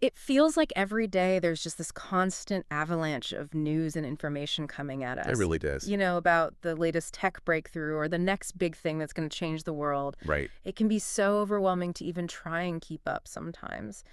It feels like every day there's just this constant avalanche of news and information coming at It us. really does. About the latest tech breakthrough or the next big thing that's going to change the world. Right. It can be so overwhelming to even try and keep up sometimes.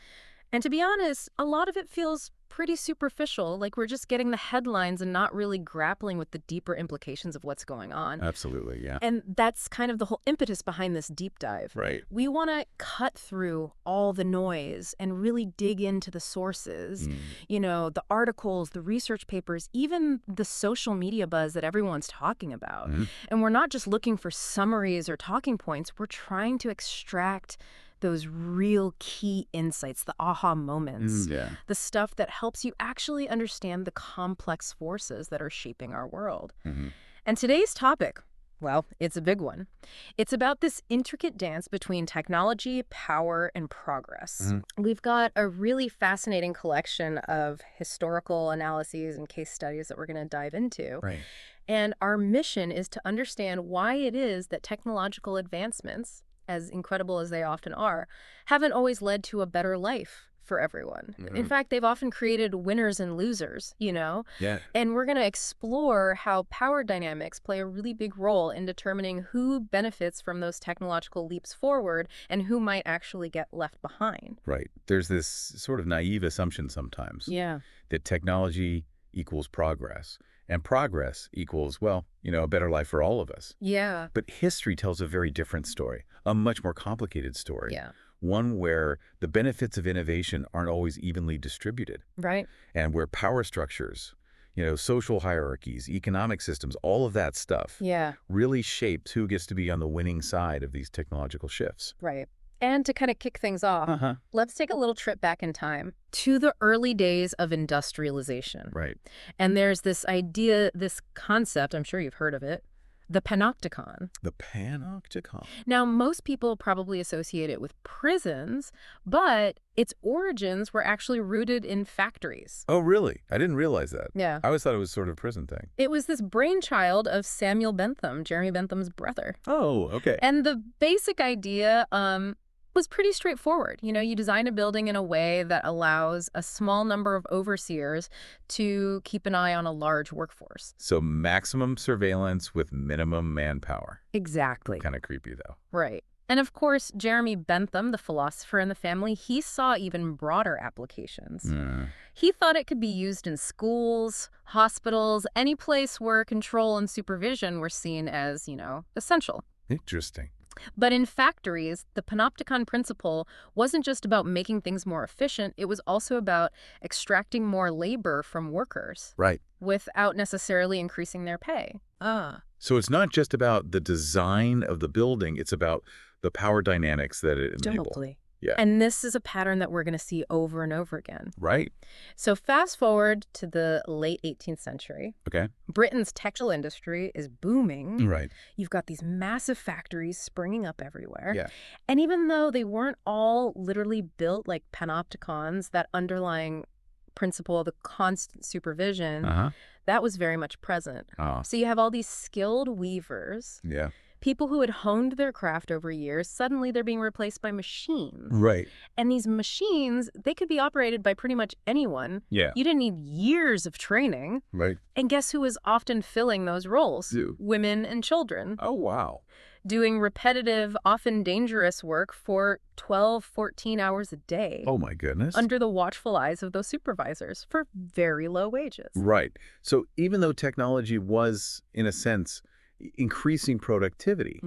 And to be honest, a lot of it feels pretty superficial, like we're just getting the headlines and not really grappling with the deeper implications of what's going on. Absolutely, yeah. And that's kind of the whole impetus behind this deep dive. Right. We want to cut through all the noise and really dig into the sources, the articles, the research papers, even the social media buzz that everyone's talking about. And we're not just looking for summaries or talking points. We're trying to extract those real key insights, the aha moments, the stuff that helps you actually understand the complex forces that are shaping our world. And today's topic, well, it's a big one. It's about this intricate dance between technology, power, and progress. We've got a really fascinating collection of historical analyses and case studies that we're going to dive into. Right. And our mission is to understand why it is that technological advancements, as incredible as they often are, haven't always led to a better life for everyone. In fact, they've often created winners and losers, Yeah. And we're going to explore how power dynamics play a really big role in determining who benefits from those technological leaps forward and who might actually get left behind. Right. There's this sort of naive assumption sometimes that technology equals progress. And progress equals, well, a better life for all of us. Yeah. But history tells a very different story, a much more complicated story. Yeah. One where the benefits of innovation aren't always evenly distributed. Right. And where power structures, social hierarchies, economic systems, all of that stuff really shapes who gets to be on the winning side of these technological shifts. Right. And to kind of kick things off, let's take a little trip back in time to the early days of industrialization. Right. And there's this idea, this concept, I'm sure you've heard of it, the panopticon. The panopticon. Now, most people probably associate it with prisons, but its origins were actually rooted in factories. Oh, really? I didn't realize that. Yeah. I always thought it was sort of a prison thing. It was this brainchild of Samuel Bentham, Jeremy Bentham's brother. Oh, okay. And the basic idea was pretty straightforward. You design a building in a way that allows a small number of overseers to keep an eye on a large workforce. So maximum surveillance with minimum manpower. Exactly. Kind of creepy, though. Right. And of course, Jeremy Bentham, the philosopher in the family, he saw even broader applications. He thought it could be used in schools, hospitals, any place where control and supervision were seen as, essential. Interesting. But in factories, the panopticon principle wasn't just about making things more efficient, it was also about extracting more labor from workers. Right. Without necessarily increasing their pay. So it's not just about the design of the building, it's about the power dynamics that it enables. Totally. Yeah. And this is a pattern that we're going to see over and over again. Right. So fast forward to the late 18th century. Okay. Britain's textile industry is booming. Right. You've got these massive factories springing up everywhere. Yeah. And even though they weren't all literally built like panopticons, that underlying principle of the constant supervision, that was very much present. So you have all these skilled weavers. Yeah. People who had honed their craft over years, suddenly they're being replaced by machines. Right. And these machines, they could be operated by pretty much anyone. Yeah. You didn't need years of training. Right. And guess who was often filling those roles? Women and children. Oh, wow. Doing repetitive, often dangerous work for 12, 14 hours a day. Oh, my goodness. Under the watchful eyes of those supervisors for very low wages. Right. So even though technology was, in a sense, increasing productivity,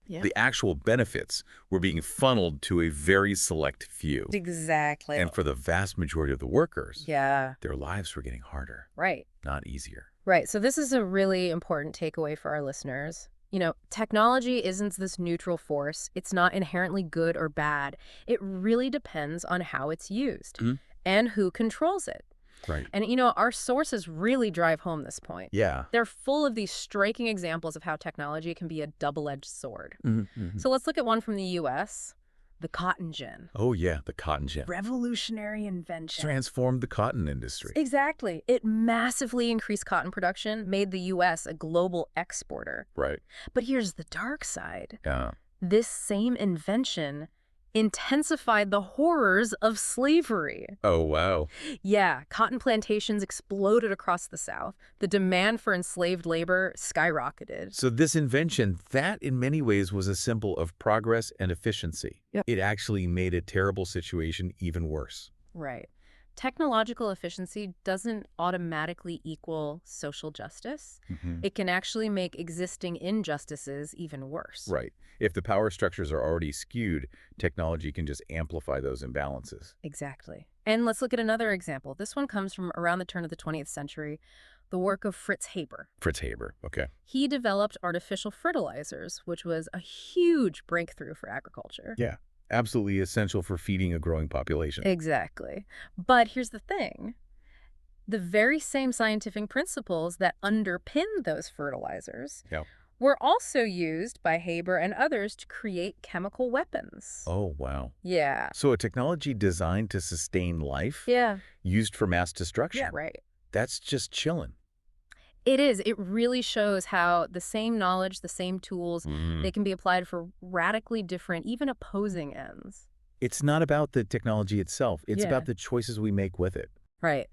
the actual benefits were being funneled to a very select few. Exactly. And for the vast majority of the workers, their lives were getting harder. Right. Not easier. Right. So this is a really important takeaway for our listeners. Technology isn't this neutral force. It's not inherently good or bad. It really depends on how it's used and who controls it. Right. And, our sources really drive home this point. Yeah. They're full of these striking examples of how technology can be a double-edged sword. So let's look at one from the U.S., the cotton gin. Oh, yeah, the cotton gin. Revolutionary invention. Transformed the cotton industry. Exactly. It massively increased cotton production, made the U.S. a global exporter. Right. But here's the dark side. Yeah. This same invention intensified the horrors of slavery. Oh, wow. Yeah, cotton plantations exploded across the South. The demand for enslaved labor skyrocketed. So this invention, that in many ways was a symbol of progress and efficiency. Yep. It actually made a terrible situation even worse. Right. Technological efficiency doesn't automatically equal social justice. It can actually make existing injustices even worse. Right. If the power structures are already skewed, technology can just amplify those imbalances. Exactly. And let's look at another example. This one comes from around the turn of the 20th century, the work of Fritz Haber. Fritz Haber, okay. He developed artificial fertilizers, which was a huge breakthrough for agriculture. Yeah. Absolutely essential for feeding a growing population. Exactly. But here's the thing. The very same scientific principles that underpin those fertilizers were also used by Haber and others to create chemical weapons. Oh, wow. Yeah. So a technology designed to sustain life? Yeah. Used for mass destruction? Yeah, right. That's just chilling. It is. It really shows how the same knowledge, the same tools, they can be applied for radically different, even opposing ends. It's not about the technology itself. It's about the choices we make with it. Right.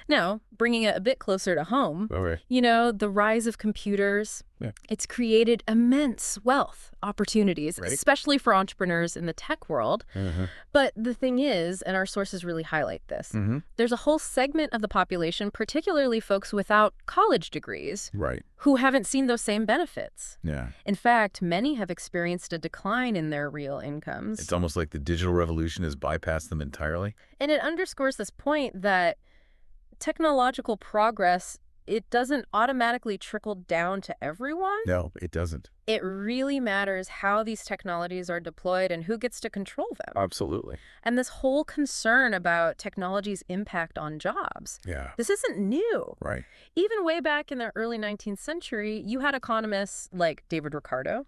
Now, bringing it a bit closer to home, you know, the rise of computers, it's created immense wealth opportunities, especially for entrepreneurs in the tech world. But the thing is, and our sources really highlight this, there's a whole segment of the population, particularly folks without college degrees, who haven't seen those same benefits. In fact, many have experienced a decline in their real incomes. It's almost like the digital revolution has bypassed them entirely. And it underscores this point that technological progress, it doesn't automatically trickle down to everyone. No, it doesn't. It really matters how these technologies are deployed and who gets to control them. Absolutely. And this whole concern about technology's impact on jobs, this isn't new. Right. Even way back in the early 19th century, you had economists like David Ricardo,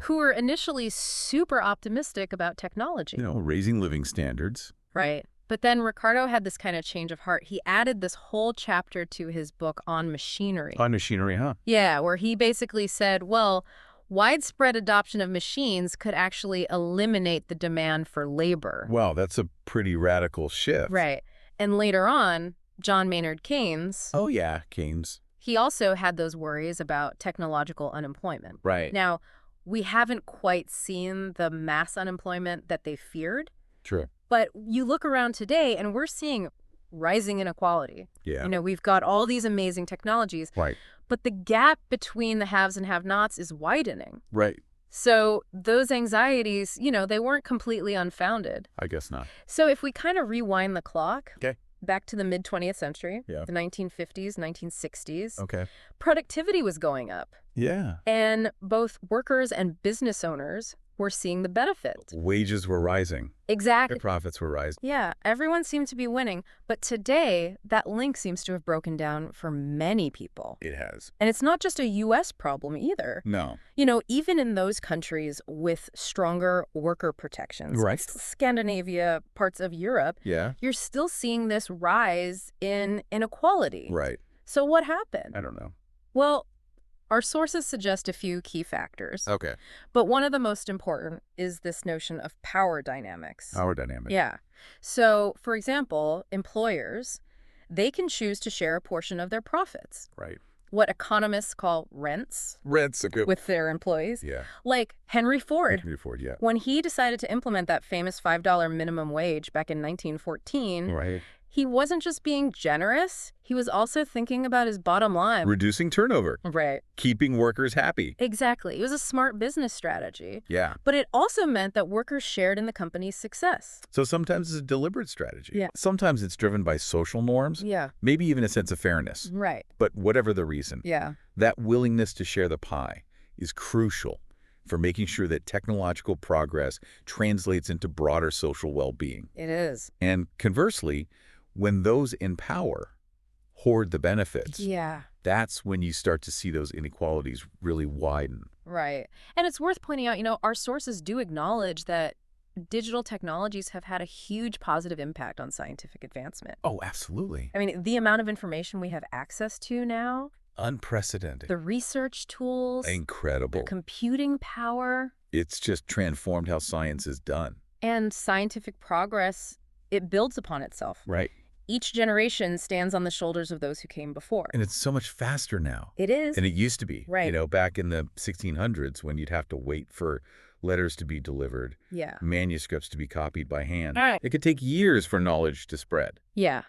who were initially super optimistic about technology. You know, raising living standards. Right. But then Ricardo had this kind of change of heart. He added this whole chapter to his book on machinery. On machinery, huh? Yeah, where he basically said, well, widespread adoption of machines could actually eliminate the demand for labor. Wow, that's a pretty radical shift. Right. And later on, John Maynard Keynes. Oh, yeah, Keynes. He also had those worries about technological unemployment. Right. Now, we haven't quite seen the mass unemployment that they feared. True. But you look around today and we're seeing rising inequality. Yeah. You know, we've got all these amazing technologies. Right. But the gap between the haves and have-nots is widening. Right. So those anxieties, you know, they weren't completely unfounded. I guess not. So if we kind of rewind the clock back to the mid-20th century, the 1950s, 1960s, productivity was going up. Yeah. And both workers and business owners were seeing the benefits. Wages were rising. Exactly. Their profits were rising. Yeah, everyone seemed to be winning. But today, that link seems to have broken down for many people. It has. And it's not just a U.S. problem either. No. You know, even in those countries with stronger worker protections, Scandinavia, parts of Europe, you're still seeing this rise in inequality. Right. So what happened? I don't know. Well, our sources suggest a few key factors. Okay. But one of the most important is this notion of power dynamics. Power dynamics. Yeah. So, for example, employers, they can choose to share a portion of their profits. Right. What economists call rents. Rents, okay. With their employees. Yeah. Like Henry Ford. Henry Ford, yeah. When he decided to implement that famous $5 minimum wage back in 1914, he wasn't just being generous, he was also thinking about his bottom line. Reducing turnover. Right. Keeping workers happy. Exactly. It was a smart business strategy. Yeah. But it also meant that workers shared in the company's success. So sometimes it's a deliberate strategy. Yeah. Sometimes it's driven by social norms. Yeah. Maybe even a sense of fairness. Right. But whatever the reason, that willingness to share the pie is crucial for making sure that technological progress translates into broader social well-being. It is. And conversely, when those in power hoard the benefits, that's when you start to see those inequalities really widen. Right. And it's worth pointing out, you know, our sources do acknowledge that digital technologies have had a huge positive impact on scientific advancement. Oh, absolutely. I mean, the amount of information we have access to now. Unprecedented. The research tools. Incredible. The computing power. It's just transformed how science is done. And scientific progress, it builds upon itself. Right. Each generation stands on the shoulders of those who came before. And it's so much faster now. It is. than it used to be. Right. You know, back in the 1600s when you'd have to wait for letters to be delivered, Yeah. manuscripts to be copied by hand. All right. It could take years for knowledge to spread. Yeah.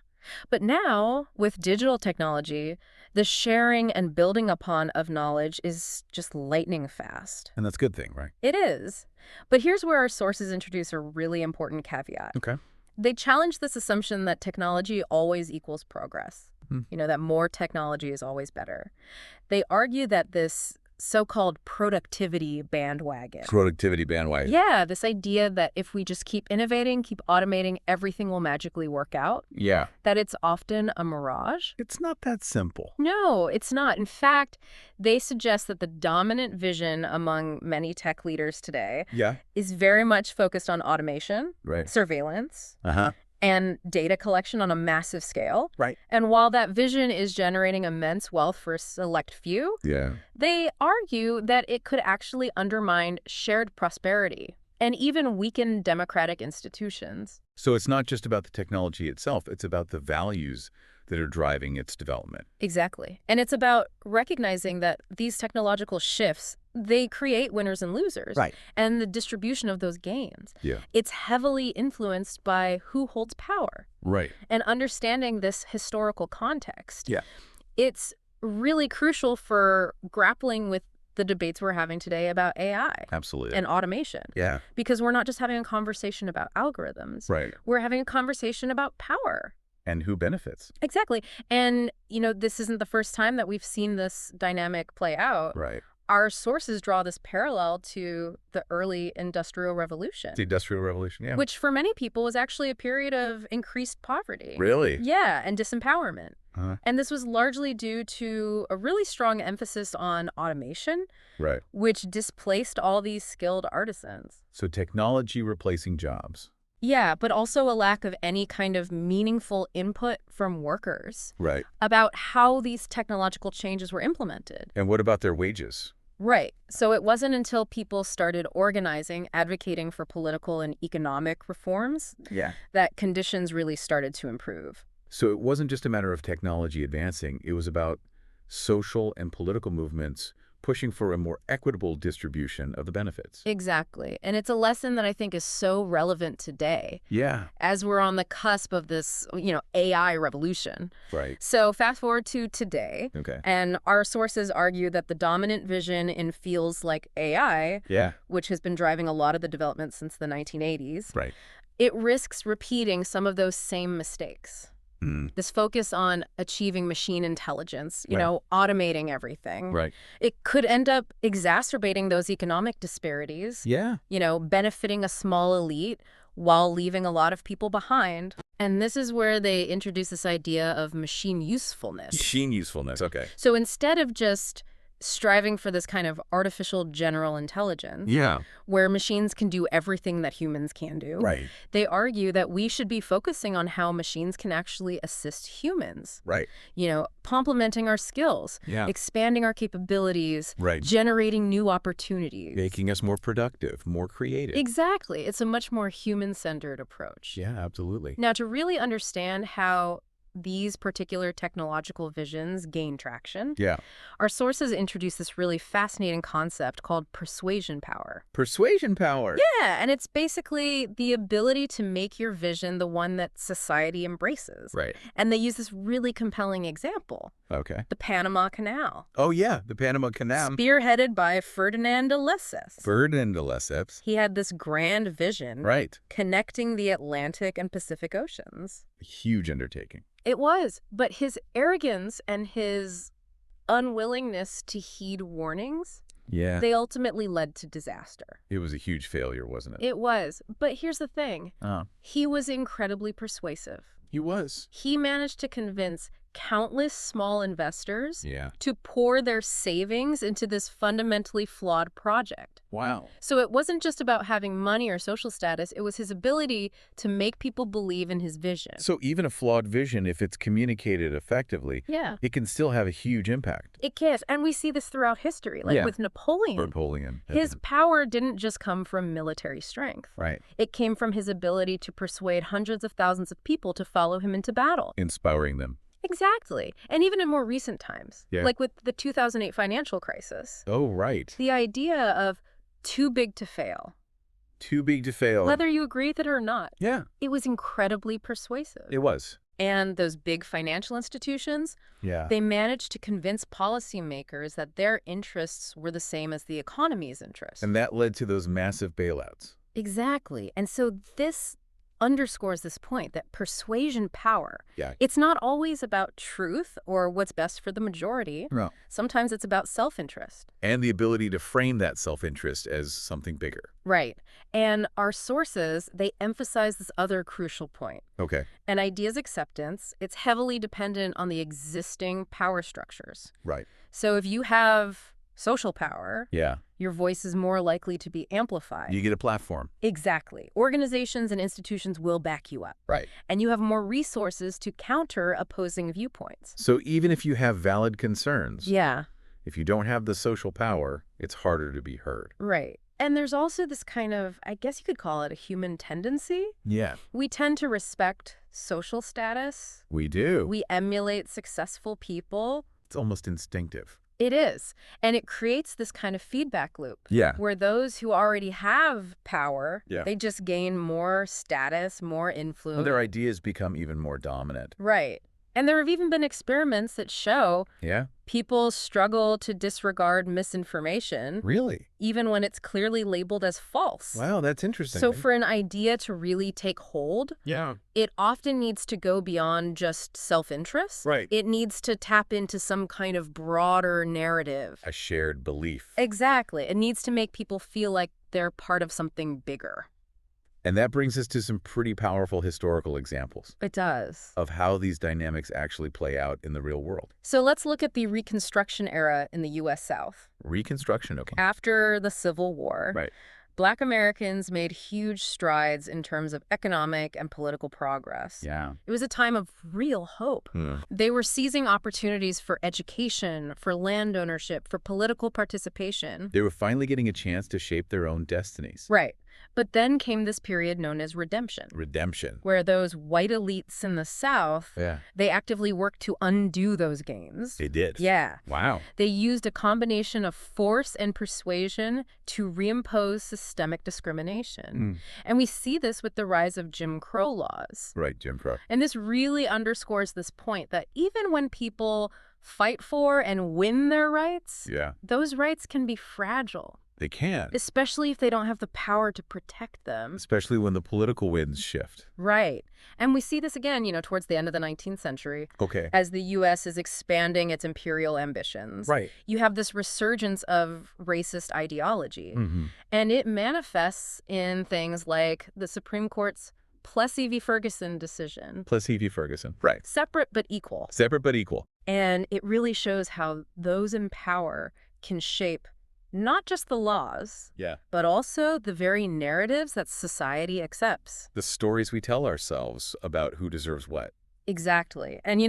But now, with digital technology, the sharing and building upon of knowledge is just lightning fast. And that's a good thing, right? It is. But here's where our sources introduce a really important caveat. Okay. They challenge this assumption that technology always equals progress. You know, that more technology is always better. They argue that this so-called productivity bandwagon. Productivity bandwagon. Yeah, this idea that if we just keep innovating, keep automating, everything will magically work out. Yeah. That it's often a mirage. It's not that simple. No, it's not. In fact, they suggest that the dominant vision among many tech leaders today is very much focused on automation, surveillance, and data collection on a massive scale. Right. And while that vision is generating immense wealth for a select few, they argue that it could actually undermine shared prosperity and even weaken democratic institutions. So it's not just about the technology itself, it's about the values that are driving its development. Exactly. And it's about recognizing that these technological shifts, they create winners and losers. Right. And the distribution of those gains. Yeah. It's heavily influenced by who holds power. Right. And understanding this historical context. Yeah. It's really crucial for grappling with the debates we're having today about AI. Absolutely. And automation. Yeah. Because we're not just having a conversation about algorithms. Right. We're having a conversation about power. And who benefits. Exactly. And, you know, this isn't the first time that we've seen this dynamic play out. Right. Our sources draw this parallel to the early Industrial Revolution. The Industrial Revolution, yeah. Which for many people was actually a period of increased poverty. Really? Yeah, and disempowerment. And this was largely due to a really strong emphasis on automation, which displaced all these skilled artisans. So technology replacing jobs. Yeah, but also a lack of any kind of meaningful input from workers. Right. About how these technological changes were implemented. And what about their wages? Right. So it wasn't until people started organizing, advocating for political and economic reforms that conditions really started to improve. So it wasn't just a matter of technology advancing. It was about social and political movements pushing for a more equitable distribution of the benefits. Exactly. And it's a lesson that I think is so relevant today. Yeah. As we're on the cusp of this, you know, AI revolution. Right. So fast forward to today. Okay. And our sources argue that the dominant vision in fields like AI, which has been driving a lot of the development since the 1980s, it risks repeating some of those same mistakes. This focus on achieving machine intelligence, you know, automating everything. It could end up exacerbating those economic disparities. You know, benefiting a small elite while leaving a lot of people behind. And this is where they introduce this idea of machine usefulness. Machine usefulness, okay. So instead of just striving for this kind of artificial general intelligence, where machines can do everything that humans can do, they argue that we should be focusing on how machines can actually assist humans. You know, complementing our skills, expanding our capabilities, generating new opportunities. Making us more productive, more creative. Exactly. It's a much more human-centered approach. Yeah, absolutely. Now, to really understand how these particular technological visions gain traction, our sources introduce this really fascinating concept called persuasion power. Persuasion power? Yeah, and it's basically the ability to make your vision the one that society embraces. And they use this really compelling example. The Panama Canal. Oh, yeah, the Panama Canal. Spearheaded by Ferdinand de Lesseps. Ferdinand de Lesseps. He had this grand vision connecting the Atlantic and Pacific Oceans. A huge undertaking. It was, but his arrogance and his unwillingness to heed warnings, they ultimately led to disaster. It was a huge failure, wasn't it? It was. But here's the thing. He was incredibly persuasive. He was. He managed to convince countless small investors Yeah. to pour their savings into this fundamentally flawed project. Wow. So it wasn't just about having money or social status, it was his ability to make people believe in his vision. So even a flawed vision, if it's communicated effectively, Yeah. it can still have a huge impact. It can, and we see this throughout history, like with Napoleon. Napoleon. His power didn't just come from military strength. Right. It came from his ability to persuade hundreds of thousands of people to follow him into battle. Inspiring them. Exactly. And even in more recent times, Yeah. like with the 2008 financial crisis. Oh, right. The idea of too big to fail. Too big to fail. Whether you agree with it or not. Yeah. It was incredibly persuasive. It was. And those big financial institutions, Yeah. they managed to convince policymakers that their interests were the same as the economy's interests. And that led to those massive bailouts. Exactly. And so this underscores this point that persuasion power, Yeah. it's not always about truth or what's best for the majority. No. Sometimes it's about self-interest. And the ability to frame that self-interest as something bigger. Right. And our sources, they emphasize this other crucial point. Okay. An idea's acceptance, it's heavily dependent on the existing power structures. Right. So if you have social power, Yeah. your voice is more likely to be amplified. You get a platform. Exactly. Organizations and institutions will back you up. Right. And you have more resources to counter opposing viewpoints. So even if you have valid concerns, Yeah. if you don't have the social power, it's harder to be heard. Right. And there's also this kind of, I guess you could call it a human tendency. Yeah. We tend to respect social status. We do. We emulate successful people. It's almost instinctive. It is. And it creates this kind of feedback loop. Yeah. Where those who already have power, Yeah. they just gain more status, more influence. Their ideas become even more dominant. Right. And there have even been experiments that show Yeah? people struggle to disregard misinformation, Really? even when it's clearly labeled as false. Wow, that's interesting. So for an idea to really take hold, Yeah. it often needs to go beyond just self-interest. Right. It needs to tap into some kind of broader narrative. A shared belief. Exactly. It needs to make people feel like they're part of something bigger. And that brings us to some pretty powerful historical examples It does. of how these dynamics actually play out in the real world. So let's look at the Reconstruction era in the U.S. South. Reconstruction, okay. After the Civil War, Right. Black Americans made huge strides in terms of economic and political progress. Yeah. It was a time of real hope. They were seizing opportunities for education, for land ownership, for political participation. They were finally getting a chance to shape their own destinies. Right. But then came this period known as redemption, Redemption. where those white elites in the South, Yeah. they actively worked to undo those gains. They did. Yeah. Wow. They used a combination of force and persuasion to reimpose systemic discrimination. And we see this with the rise of Jim Crow laws. Right, Jim Crow. And this really underscores this point that even when people fight for and win their rights, Yeah. those rights can be fragile, They can. especially if they don't have the power to protect them. Especially when the political winds shift. Right. And we see this again, towards the end of the 19th century, Okay. as the U.S. is expanding its imperial ambitions. Right. You have this resurgence of racist ideology. Mm-hmm. And it manifests in things like the Supreme Court's Plessy v. Ferguson decision. Plessy v. Ferguson. Right. Separate but equal. Separate but equal. And it really shows how those in power can shape not just the laws, Yeah. but also the very narratives that society accepts. The stories we tell ourselves about who deserves what. Exactly. And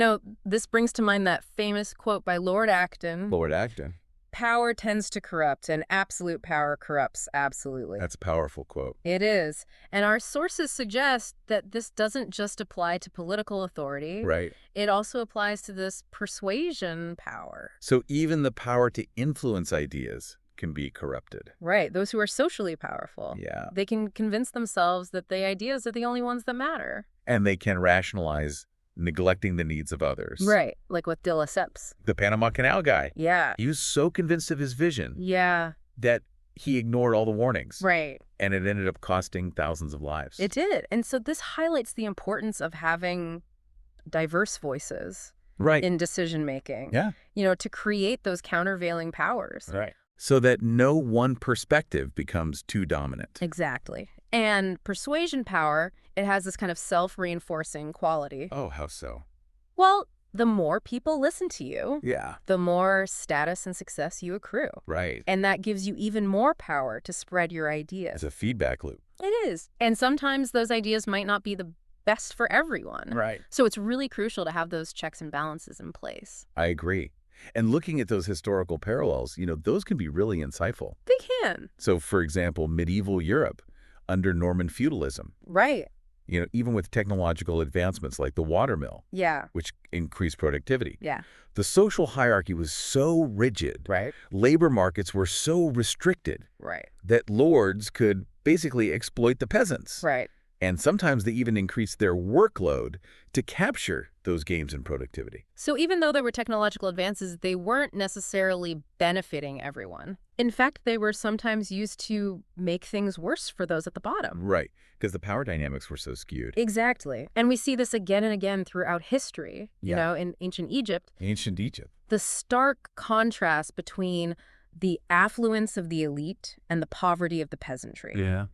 this brings to mind that famous quote by Lord Acton. Lord Acton. Power tends to corrupt, and absolute power corrupts absolutely. That's a powerful quote. It is. And our sources suggest that this doesn't just apply to political authority. Right. It also applies to this persuasion power. So even the power to influence ideas can be corrupted. Right. Those who are socially powerful. Yeah. They can convince themselves that the ideas are the only ones that matter. And they can rationalize neglecting the needs of others. Right. Like with de Lesseps. The Panama Canal guy. Yeah. He was so convinced of his vision Yeah. that he ignored all the warnings. Right. And it ended up costing thousands of lives. It did. And so this highlights the importance of having diverse voices Right. in decision making. Yeah. To create those countervailing powers. Right. So that no one perspective becomes too dominant. Exactly. And persuasion power, it has this kind of self-reinforcing quality. Oh, how so? Well, the more people listen to you, Yeah. the more status and success you accrue. Right. And that gives you even more power to spread your ideas. It's a feedback loop. It is. And sometimes those ideas might not be the best for everyone. Right. So it's really crucial to have those checks and balances in place. I agree. And looking at those historical parallels, those can be really insightful. They can. So, for example, medieval Europe under Norman feudalism, Right. even with technological advancements like the watermill, Yeah. which increased productivity. Yeah. The social hierarchy was so rigid, Right. labor markets were so restricted Right. that lords could basically exploit the peasants. Right. And sometimes they even increased their workload to capture those gains in productivity. So even though there were technological advances, they weren't necessarily benefiting everyone. In fact, they were sometimes used to make things worse for those at the bottom. Right, because the power dynamics were so skewed. Exactly. And we see this again and again throughout history, Yeah. in ancient Egypt. Ancient Egypt. The stark contrast between the affluence of the elite and the poverty of the peasantry. Yeah.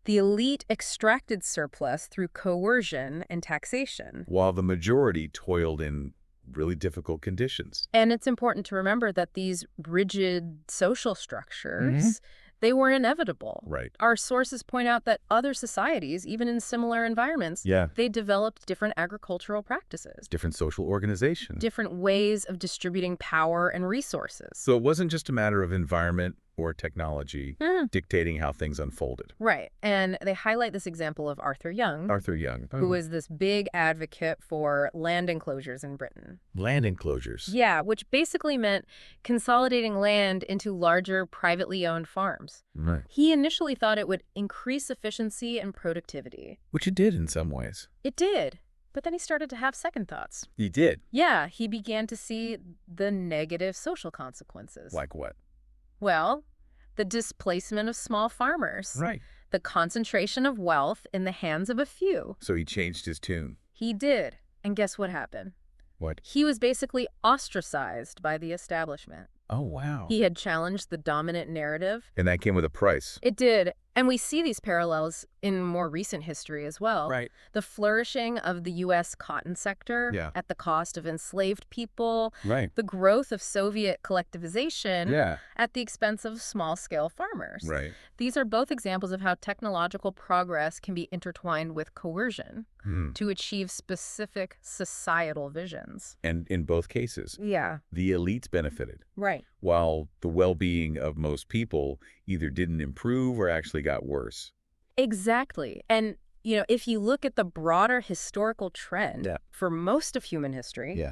The elite extracted surplus through coercion and taxation. While the majority toiled in really difficult conditions. And it's important to remember that these rigid social structures, they were inevitable. Right. Our sources point out that other societies, even in similar environments, Yeah. they developed different agricultural practices, Different social organization. different ways of distributing power and resources. So it wasn't just a matter of environment or technology dictating how things unfolded. Right. And they highlight this example of Arthur Young, Arthur Young. who was this big advocate for land enclosures in Britain. Land enclosures. Yeah, which basically meant consolidating land into larger privately owned farms. Right. He initially thought it would increase efficiency and productivity. Which it did in some ways. It did. But then he started to have second thoughts. He did. Yeah, he began to see the negative social consequences. Like what? Well, the displacement of small farmers. Right. The concentration of wealth in the hands of a few. So he changed his tune. He did. And guess what happened? What? He was basically ostracized by the establishment. Oh, wow. He had challenged the dominant narrative. And that came with a price. It did. And we see these parallels in more recent history as well. Right. The flourishing of the U.S. cotton sector at the cost of enslaved people. Right. The growth of Soviet collectivization Yeah. at the expense of small-scale farmers. Right. These are both examples of how technological progress can be intertwined with coercion to achieve specific societal visions. And in both cases, Yeah. the elites benefited, Right. while the well-being of most people either didn't improve or actually got worse. Exactly. And, if you look at the broader historical trend for most of human history,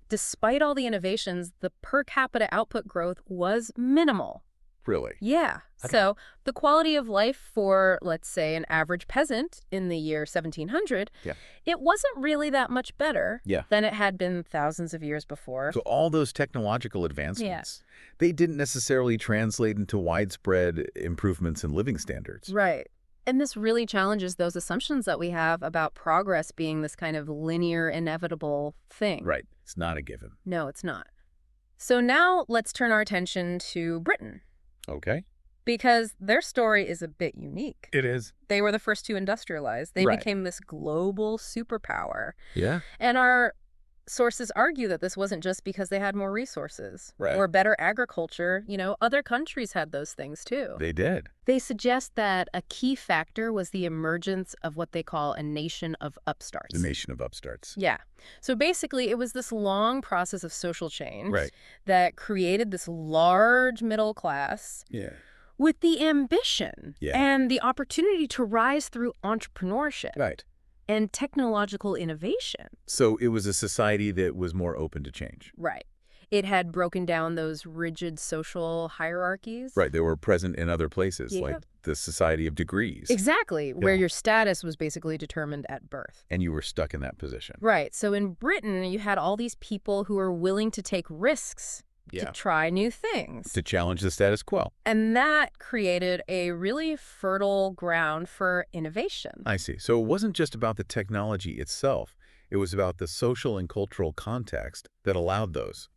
despite all the innovations, the per capita output growth was minimal. Really? Yeah. So the quality of life for, let's say, an average peasant in the year 1700, it wasn't really that much better than it had been thousands of years before. So all those technological advancements, they didn't necessarily translate into widespread improvements in living standards. Right. And this really challenges those assumptions that we have about progress being this kind of linear, inevitable thing. Right. It's not a given. No, it's not. So now let's turn our attention to Britain. Okay. Because their story is a bit unique. It is. They were the first to industrialize. They Right. became this global superpower. Yeah. And our sources argue that this wasn't just because they had more resources Right. or better agriculture. Other countries had those things too. They did. They suggest that a key factor was the emergence of what they call a nation of upstarts. The nation of upstarts. Yeah. So basically, it was this long process of social change Right. that created this large middle class Yeah. with the ambition Yeah. and the opportunity to rise through entrepreneurship Right. and technological innovation. So it was a society that was more open to change. Right. It had broken down those rigid social hierarchies. Right. They were present in other places, Yeah. like the society of degrees. Exactly, where your status was basically determined at birth. And you were stuck in that position. Right. So in Britain, you had all these people who were willing to take risks to try new things. To challenge the status quo. And that created a really fertile ground for innovation. I see. So it wasn't just about the technology itself. It was about the social and cultural context that allowed those.